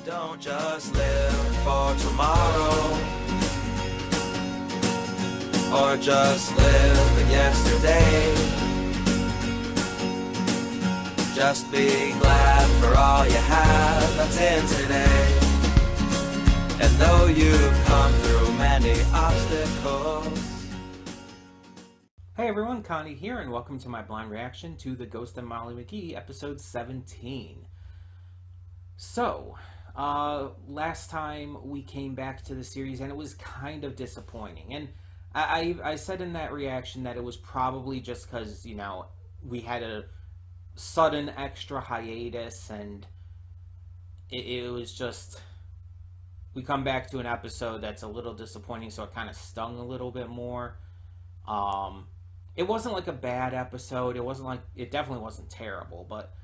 Don't just live for tomorrow, or just live in yesterday. Just be glad for all you have that's in today. And though you've come through many obstacles. Hey everyone, Connie here, and welcome to my blind reaction to The Ghost of Molly McGee, episode 17. So, last time we came back to the series and it was kind of disappointing. And I said in that reaction that it was probably just because, we had a sudden extra hiatus and it was just... We come back to an episode that's a little disappointing, so it kind of stung a little bit more. It wasn't like a bad episode. It definitely wasn't terrible, but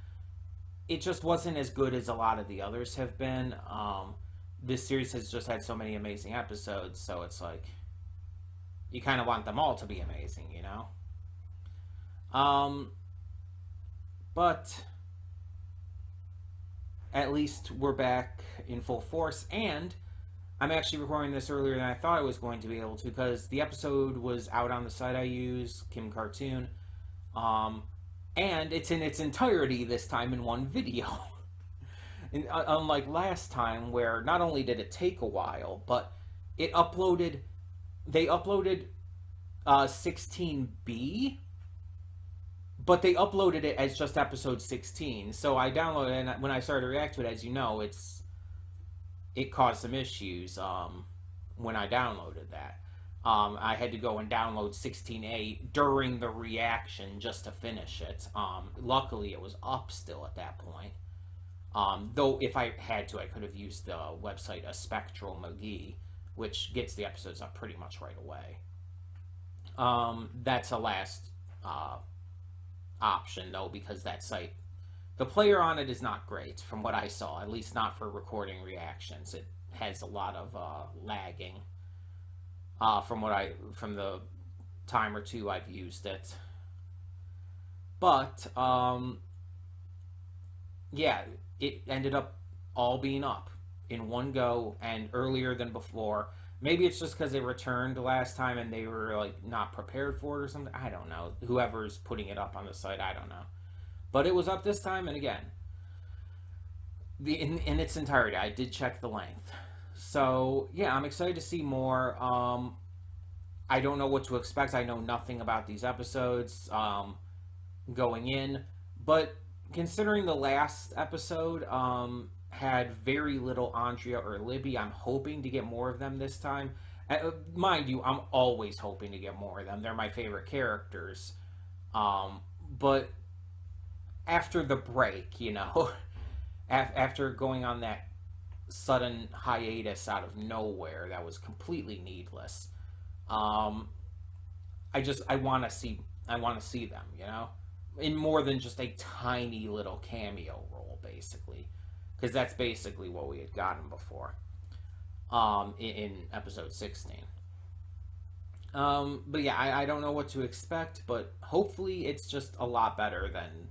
it just wasn't as good as a lot of the others have been. This series has just had so many amazing episodes, so it's like you kind of want them all to be amazing, But at least we're back in full force, and I'm actually recording this earlier than I thought I was going to be able to, because the episode was out on the site I use, Kim Cartoon, and it's in its entirety this time in one video. And, unlike last time, where not only did it take a while, but they uploaded 16B, but they uploaded it as just episode 16. So I downloaded it, and when I started to react to it, as you know, it caused some issues when I downloaded that. I had to go and download 16A during the reaction just to finish it. Luckily, it was up still at that point. Though if I had to, I could have used the website A Spectral McGee, which gets the episodes up pretty much right away. That's a last option, though, because that site... The player on it is not great, from what I saw, at least not for recording reactions. It has a lot of lagging from the time or two I've used it. But yeah, it ended up all being up in one go and earlier than before. Maybe it's just because they returned last time and they were not prepared for it or something. I don't know. Whoever's putting it up on the site, I don't know. But it was up this time, and again, in its entirety. I did check the length. So, yeah, I'm excited to see more. I don't know what to expect. I know nothing about these episodes going in. But considering the last episode had very little Andrea or Libby, I'm hoping to get more of them this time. Mind you, I'm always hoping to get more of them. They're my favorite characters. But... after the break, after going on that sudden hiatus out of nowhere that was completely needless, I want to see them, in more than just a tiny little cameo role, basically, because that's basically what we had gotten before, in episode 16. But yeah, I don't know what to expect, but hopefully it's just a lot better than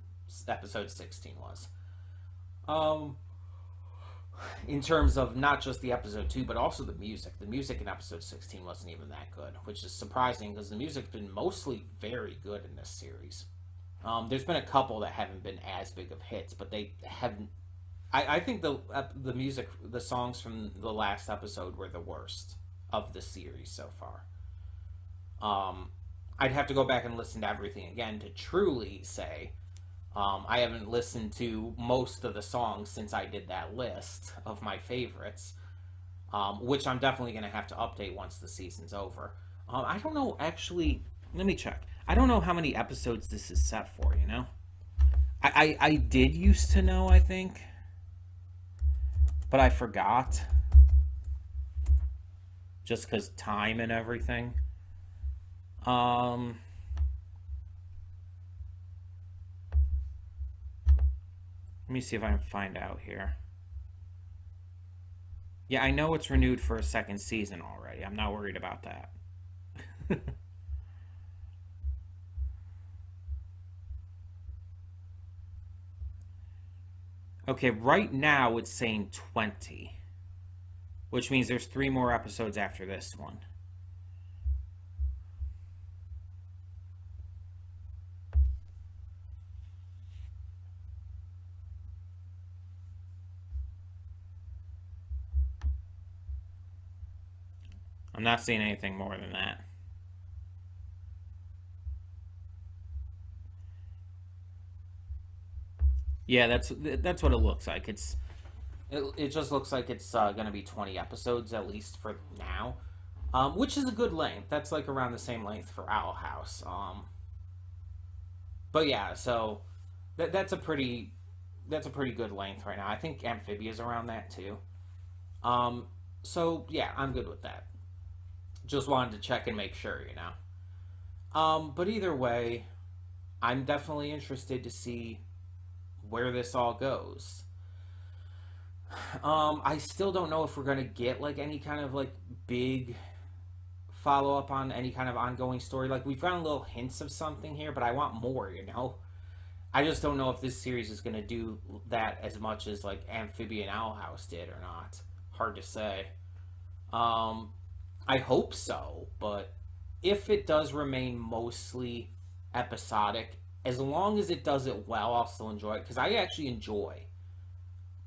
episode 16 was. In terms of not just the episode 2, but also the music. The music in episode 16 wasn't even that good, which is surprising because the music's been mostly very good in this series. There's been a couple that haven't been as big of hits, but they haven't... I think the music, the songs from the last episode were the worst of the series so far. I'd have to go back and listen to everything again to truly say... I haven't listened to most of the songs since I did that list of my favorites, which I'm definitely going to have to update once the season's over. I don't know, actually, let me check. I don't know how many episodes this is set for, I did used to know, I think, but I forgot. Just because time and everything. Let me see if I can find out here. Yeah, I know it's renewed for a second season already. I'm not worried about that. Okay, right now it's saying 20, which means there's 3 more episodes after this one. I'm not seeing anything more than that. Yeah, that's what it looks like. It just looks like it's going to be 20 episodes at least for now, which is a good length. That's like around the same length for Owl House. But yeah, so that's a pretty good length right now. I think Amphibia's around that too. So yeah, I'm good with that. Just wanted to check and make sure, you know. But either way, I'm definitely interested to see where this all goes. I still don't know if we're gonna get like any kind of like big follow up on any kind of ongoing story. Like we've gotten little hints of something here, but I want more, you know. I just don't know if this series is gonna do that as much as like Amphibia and Owl House did or not. Hard to say. I hope so, but if it does remain mostly episodic, as long as it does it well, I'll still enjoy it because I actually enjoy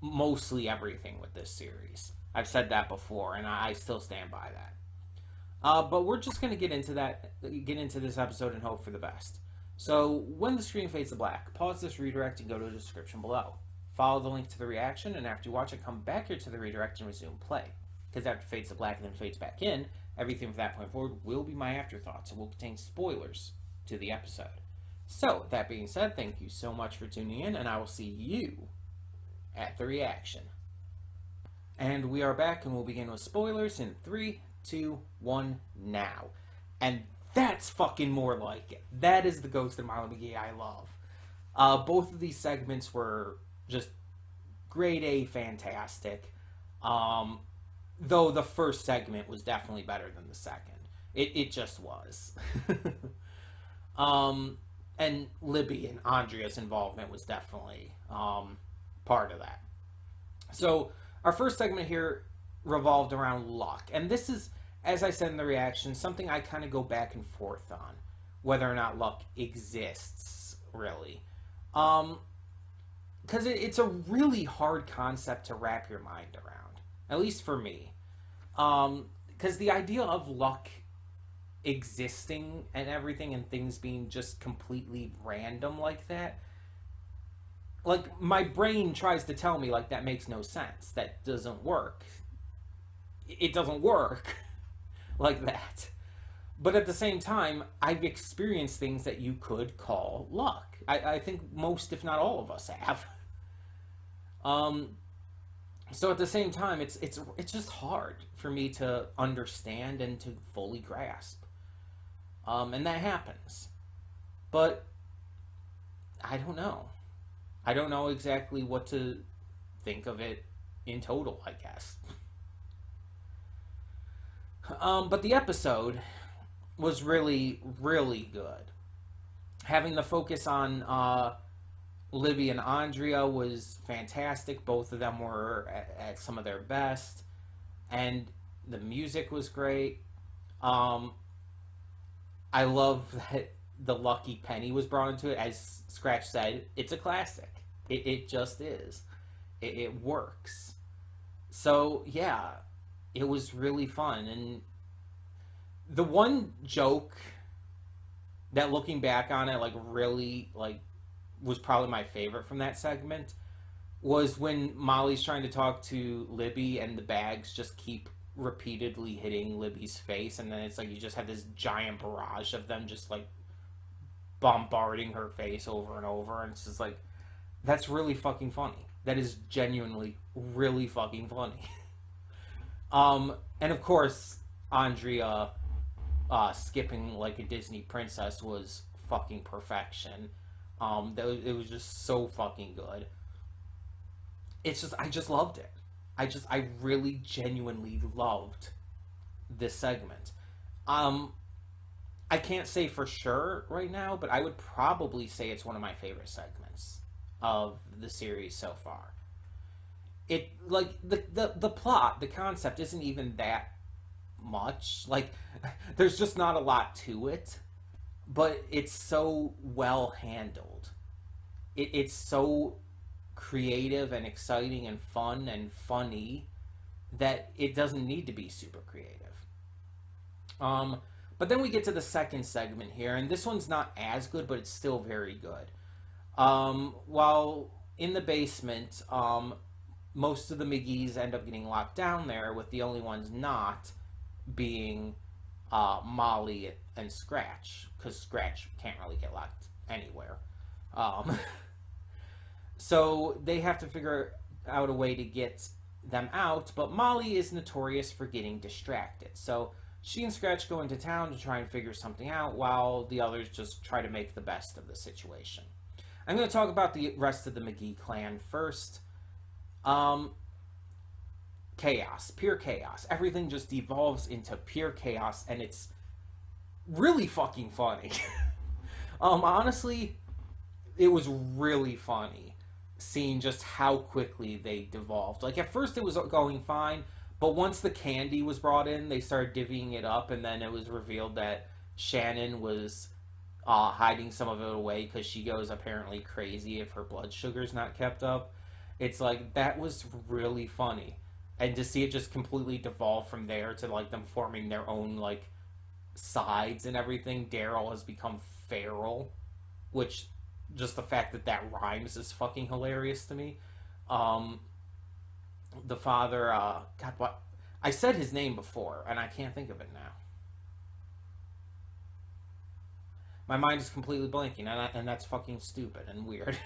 mostly everything with this series. I've said that before, and I still stand by that. But we're just gonna get into this episode and hope for the best. So when the screen fades to black, pause this redirect and go to the description below. Follow the link to the reaction, and after you watch it, come back here to the redirect and resume play. Because after it fades to black and then fades back in, everything from that point forward will be my afterthoughts and will contain spoilers to the episode. So, that being said, thank you so much for tuning in, and I will see you at the reaction. And we are back, and we'll begin with spoilers in 3, 2, 1, now. And that's fucking more like it. That is the Ghost of Marlon McGee I love. Both of these segments were just grade A fantastic. Though the first segment was definitely better than the second. It just was. And Libby and Andrea's involvement was definitely part of that. So our first segment here revolved around luck. And this is, as I said in the reaction, something I kind of go back and forth on. Whether or not luck exists, really. Because it's a really hard concept to wrap your mind around. At least for me. Because the idea of luck existing and everything and things being just completely random like that, like my brain tries to tell me like that makes no sense, that doesn't work, it doesn't work like that. But at the same time, I've experienced things that you could call luck. I think most, if not all of us have. So at the same time, it's just hard for me to understand and to fully grasp. And that happens. But I don't know. I don't know exactly what to think of it in total, I guess. But the episode was really, really good. Having the focus on Libby and Andrea was fantastic. Both of them were at some of their best. And the music was great. I love that the Lucky Penny was brought into it. As Scratch said, it's a classic. It just is. It works. So, yeah, it was really fun. And the one joke that, looking back on it, like, really, like, was probably my favorite from that segment was when Molly's trying to talk to Libby and the bags just keep repeatedly hitting Libby's face, and then it's like you just have this giant barrage of them just like bombarding her face over and over, and it's just like, that's really fucking funny. That is genuinely really fucking funny. And of course Andrea skipping like a Disney princess was fucking perfection. It was just so fucking good. It's just, I just loved it. I really genuinely loved this segment. I can't say for sure right now, but I would probably say it's one of my favorite segments of the series so far. it, like, the plot, the concept isn't even that much. Like, there's just not a lot to it, but it's so well handled. It's so creative and exciting and fun and funny that it doesn't need to be super creative. But then we get to the second segment here, and this one's not as good, but it's still very good. While in the basement, most of the McGees end up getting locked down there, with the only ones not being Molly and Scratch, because Scratch can't really get locked anywhere. Um, so they have to figure out a way to get them out, but Molly is notorious for getting distracted. So she and Scratch go into town to try and figure something out, while the others just try to make the best of the situation. I'm going to talk about the rest of the McGee clan first. Chaos, pure chaos. Everything just devolves into pure chaos, and it's really fucking funny. Honestly, it was really funny seeing just how quickly they devolved. Like, at first it was going fine, but once the candy was brought in, they started divvying it up, and then it was revealed that Shannon was hiding some of it away because she goes apparently crazy if her blood sugar's not kept up. It's like, that was really funny. And to see it just completely devolve from there to, like, them forming their own, like, sides and everything. Daryl has become feral, which, just the fact that that rhymes is fucking hilarious to me. The father, God, what? I said his name before, and I can't think of it now. My mind is completely blanking, and that's fucking stupid and weird.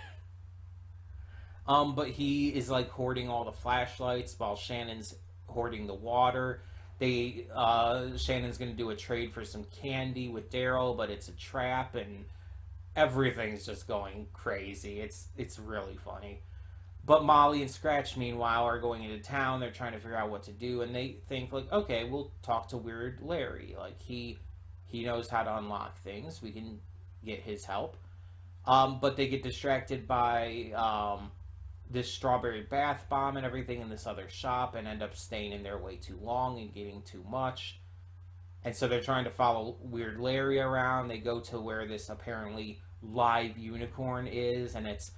But he is, like, hoarding all the flashlights while Shannon's hoarding the water. Shannon's gonna do a trade for some candy with Daryl, but it's a trap, and everything's just going crazy. It's really funny. But Molly and Scratch, meanwhile, are going into town. They're trying to figure out what to do, and they think, like, okay, we'll talk to Weird Larry. Like, he knows how to unlock things. We can get his help. But they get distracted by this strawberry bath bomb and everything in this other shop, and end up staying in there way too long and getting too much. And so they're trying to follow Weird Larry around. They go to where this apparently live unicorn is, and it's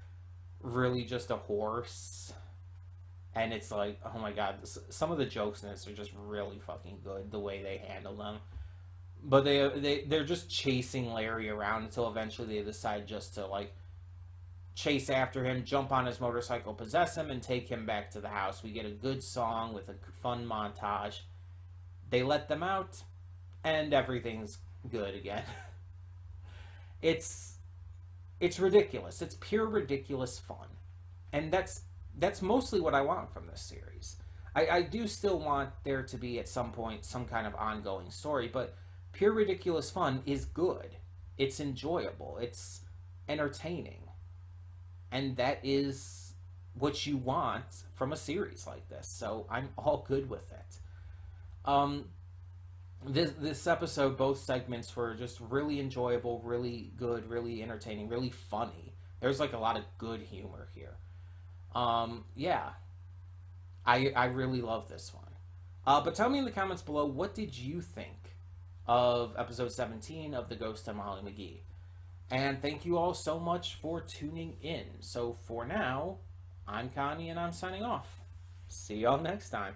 really just a horse. And it's like, oh my god, some of the jokes in this are just really fucking good, the way they handle them. But they're just chasing Larry around until eventually they decide just to, like, chase after him, jump on his motorcycle, possess him, and take him back to the house. We get a good song with a fun montage. They let them out, and everything's good again. It's ridiculous. It's pure ridiculous fun. And that's mostly what I want from this series. I do still want there to be at some point some kind of ongoing story, but pure ridiculous fun is good. It's enjoyable. It's entertaining. And that is what you want from a series like this. So I'm all good with it. This episode, both segments were just really enjoyable, really good, really entertaining, really funny. There's, like, a lot of good humor here. Yeah. I really love this one. But tell me in the comments below, what did you think of episode 17 of The Ghost of Molly McGee? And thank you all so much for tuning in. So for now, I'm Connie and I'm signing off. See y'all next time.